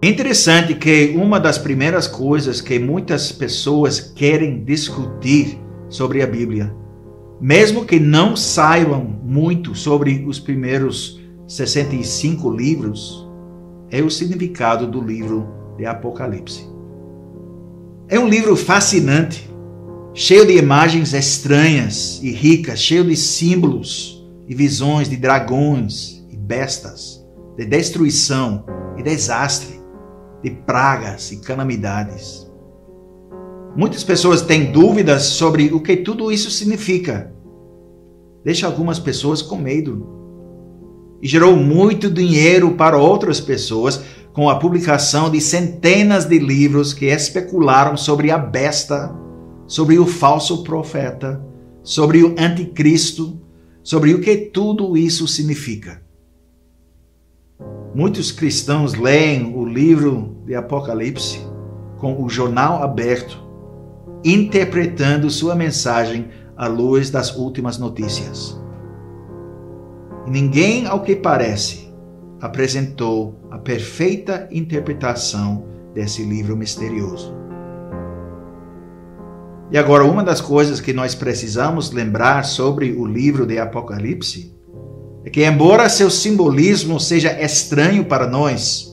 É interessante que uma das primeiras coisas que muitas pessoas querem discutir sobre a Bíblia, mesmo que não saibam muito sobre os primeiros 65 livros, é o significado do livro de Apocalipse. É um livro fascinante, cheio de imagens estranhas e ricas, cheio de símbolos e visões de dragões e bestas, de destruição e desastre, de pragas e calamidades. Muitas pessoas têm dúvidas sobre o que tudo isso significa. Deixa algumas pessoas com medo. E gerou muito dinheiro para outras pessoas com a publicação de centenas de livros que especularam sobre a besta, sobre o falso profeta, sobre o anticristo, sobre o que tudo isso significa. Muitos cristãos leem o livro de Apocalipse com o jornal aberto, interpretando sua mensagem à luz das últimas notícias. E ninguém, ao que parece, apresentou a perfeita interpretação desse livro misterioso. E agora, uma das coisas que nós precisamos lembrar sobre o livro de Apocalipse é que, embora seu simbolismo seja estranho para nós,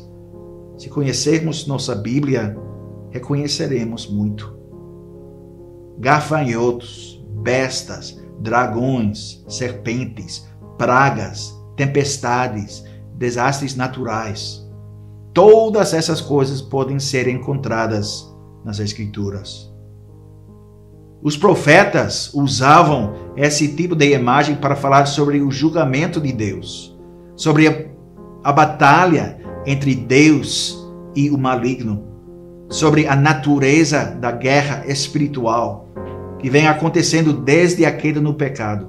se conhecermos nossa Bíblia, reconheceremos muito. Gafanhotos, bestas, dragões, serpentes, pragas, tempestades, desastres naturais. Todas essas coisas podem ser encontradas nas Escrituras. Os profetas usavam esse tipo de imagem para falar sobre o julgamento de Deus, sobre a batalha entre Deus e o maligno, sobre a natureza da guerra espiritual que vem acontecendo desde a queda no pecado.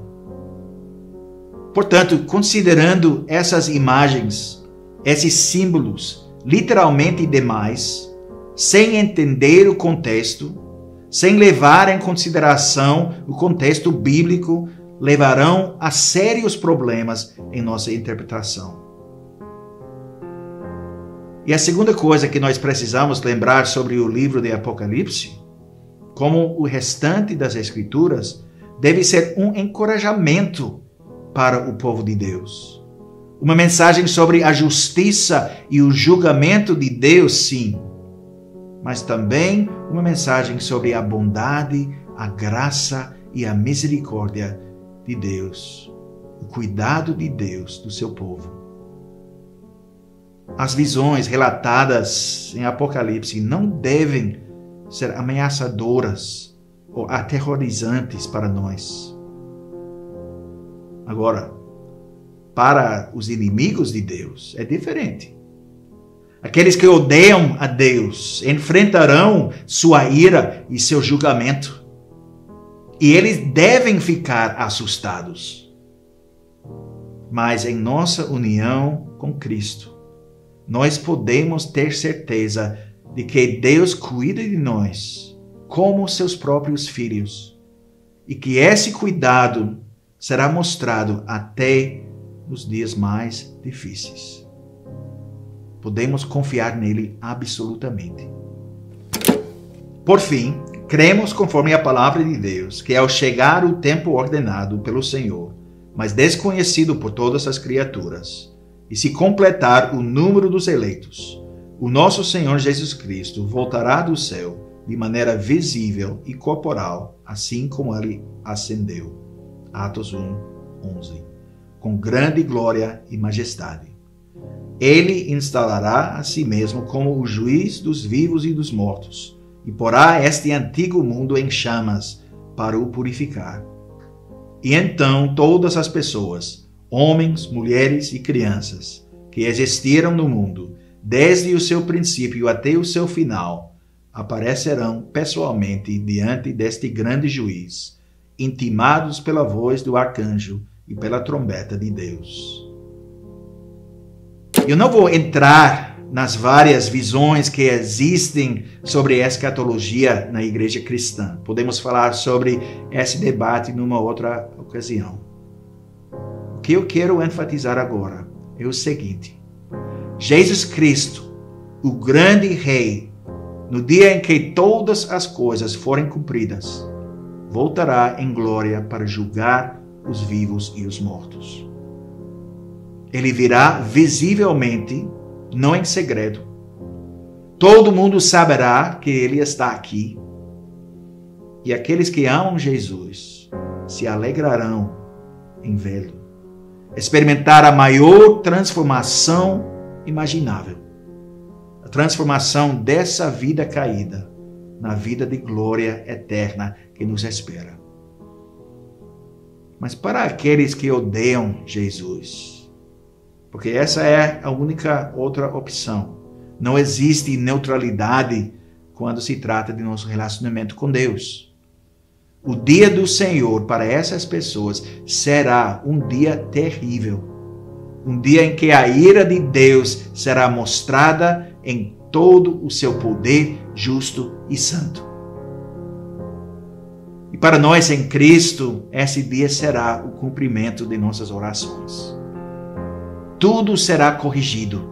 Portanto, considerando essas imagens, esses símbolos literalmente demais, sem entender o contexto, sem levar em consideração o contexto bíblico, levarão a sérios problemas em nossa interpretação. E a segunda coisa que nós precisamos lembrar sobre o livro de Apocalipse, como o restante das Escrituras, deve ser um encorajamento para o povo de Deus. Uma mensagem sobre a justiça e o julgamento de Deus, sim, mas também uma mensagem sobre a bondade, a graça e a misericórdia de Deus, o cuidado de Deus do seu povo. As visões relatadas em Apocalipse não devem ser ameaçadoras ou aterrorizantes para nós. Agora, para os inimigos de Deus é diferente. Aqueles que odeiam a Deus enfrentarão sua ira e seu julgamento. E eles devem ficar assustados. Mas em nossa união com Cristo, nós podemos ter certeza de que Deus cuida de nós como seus próprios filhos. E que esse cuidado será mostrado até nos dias mais difíceis. Podemos confiar nele absolutamente. Por fim, cremos conforme a palavra de Deus, que ao chegar o tempo ordenado pelo Senhor, mas desconhecido por todas as criaturas, e se completar o número dos eleitos, o nosso Senhor Jesus Cristo voltará do céu de maneira visível e corporal, assim como ele ascendeu. Atos 1:11. Com grande glória e majestade. Ele instalará a si mesmo como o juiz dos vivos e dos mortos, e porá este antigo mundo em chamas para o purificar. E então todas as pessoas, homens, mulheres e crianças, que existiram no mundo, desde o seu princípio até o seu final, aparecerão pessoalmente diante deste grande juiz, intimados pela voz do arcanjo e pela trombeta de Deus. Eu não vou entrar nas várias visões que existem sobre escatologia na igreja cristã. Podemos falar sobre esse debate numa outra ocasião. O que eu quero enfatizar agora é o seguinte: Jesus Cristo o grande rei, no dia em que todas as coisas forem cumpridas, voltará em glória para julgar os vivos e os mortos. Ele virá visivelmente, não em segredo. Todo mundo saberá que ele está aqui. E aqueles que amam Jesus se alegrarão em vê-lo. Experimentar a maior transformação imaginável. A transformação dessa vida caída na vida de glória eterna que nos espera. Mas para aqueles que odeiam Jesus, porque essa é a única outra opção. Não existe neutralidade quando se trata de nosso relacionamento com Deus. O dia do Senhor para essas pessoas será um dia terrível. Um dia em que a ira de Deus será mostrada em todo o seu poder justo e santo. E para nós em Cristo, esse dia será o cumprimento de nossas orações. Tudo será corrigido.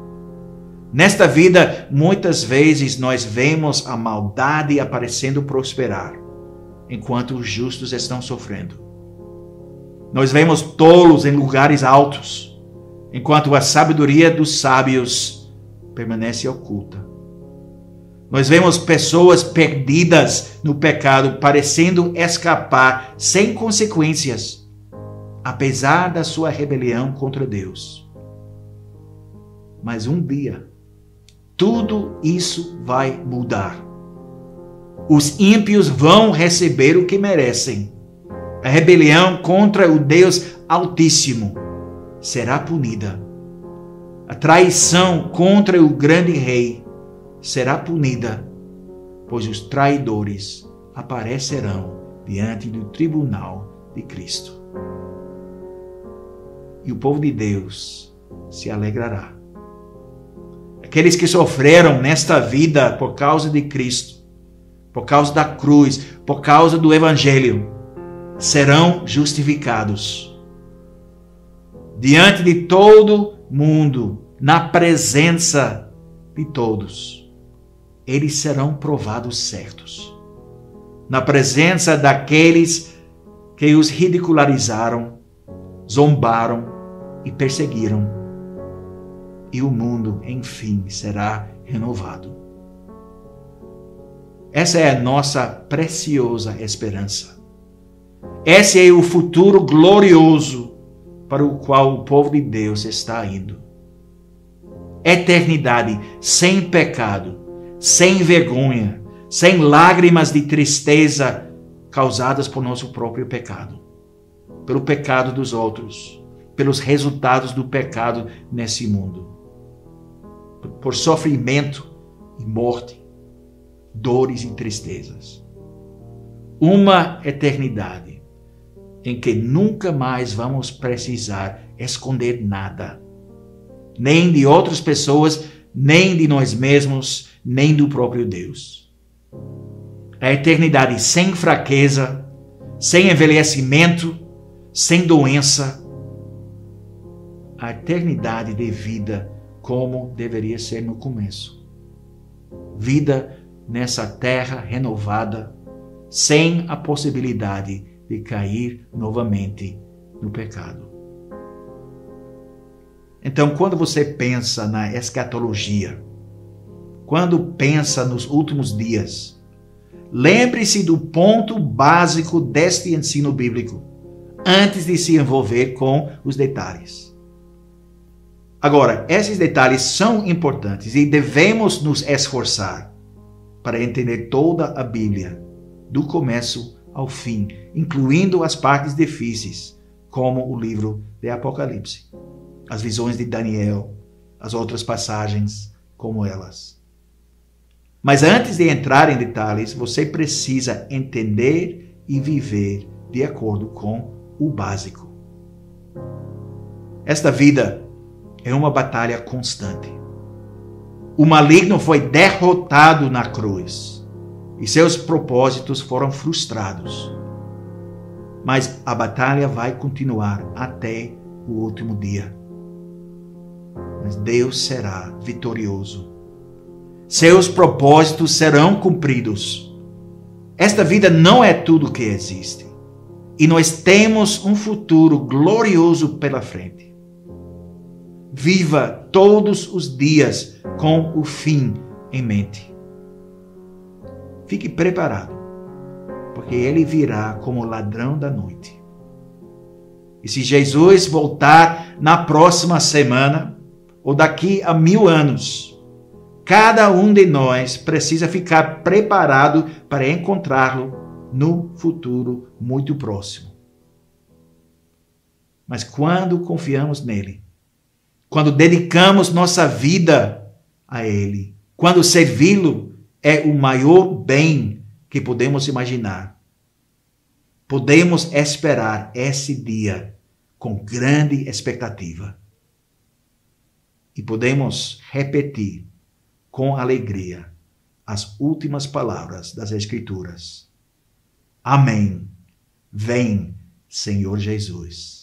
Nesta vida, muitas vezes nós vemos a maldade aparecendo prosperar, enquanto os justos estão sofrendo. Nós vemos tolos em lugares altos, enquanto a sabedoria dos sábios permanece oculta. Nós vemos pessoas perdidas no pecado, parecendo escapar sem consequências, apesar da sua rebelião contra Deus. Mas um dia, tudo isso vai mudar. Os ímpios vão receber o que merecem. A rebelião contra o Deus Altíssimo será punida. A traição contra o grande rei será punida, pois os traidores aparecerão diante do tribunal de Cristo. E o povo de Deus se alegrará. Aqueles que sofreram nesta vida por causa de Cristo, por causa da cruz, por causa do Evangelho, serão justificados. Diante de todo mundo, na presença de todos, eles serão provados certos. Na presença daqueles que os ridicularizaram, zombaram e perseguiram. E o mundo, enfim, será renovado. Essa é a nossa preciosa esperança. Esse é o futuro glorioso para o qual o povo de Deus está indo. Eternidade sem pecado, sem vergonha, sem lágrimas de tristeza causadas por nosso próprio pecado, pelo pecado dos outros, pelos resultados do pecado nesse mundo, por sofrimento e morte, dores e tristezas. Uma eternidade em que nunca mais vamos precisar esconder nada, nem de outras pessoas, nem de nós mesmos, nem do próprio Deus. A eternidade sem fraqueza, sem envelhecimento, sem doença. A eternidade de vida como deveria ser no começo. Vida nessa terra renovada, sem a possibilidade de cair novamente no pecado. Então, quando você pensa na escatologia, quando pensa nos últimos dias, lembre-se do ponto básico deste ensino bíblico, antes de se envolver com os detalhes. Agora, esses detalhes são importantes e devemos nos esforçar para entender toda a Bíblia, do começo ao fim, incluindo as partes difíceis, como o livro de Apocalipse, as visões de Daniel, as outras passagens como elas. Mas antes de entrar em detalhes, você precisa entender e viver de acordo com o básico. Esta vida é uma batalha constante. O maligno foi derrotado na cruz e seus propósitos foram frustrados. Mas a batalha vai continuar até o último dia. Mas Deus será vitorioso. Seus propósitos serão cumpridos. Esta vida não é tudo que existe. E nós temos um futuro glorioso pela frente. Viva todos os dias com o fim em mente. Fique preparado, porque ele virá como ladrão da noite. E se Jesus voltar na próxima semana, ou daqui a 1000 anos, cada um de nós precisa ficar preparado para encontrá-lo no futuro muito próximo. Mas quando confiamos nele, quando dedicamos nossa vida a ele, quando servi-lo é o maior bem que podemos imaginar, podemos esperar esse dia com grande expectativa. E podemos repetir com alegria as últimas palavras das Escrituras. Amém. Vem, Senhor Jesus.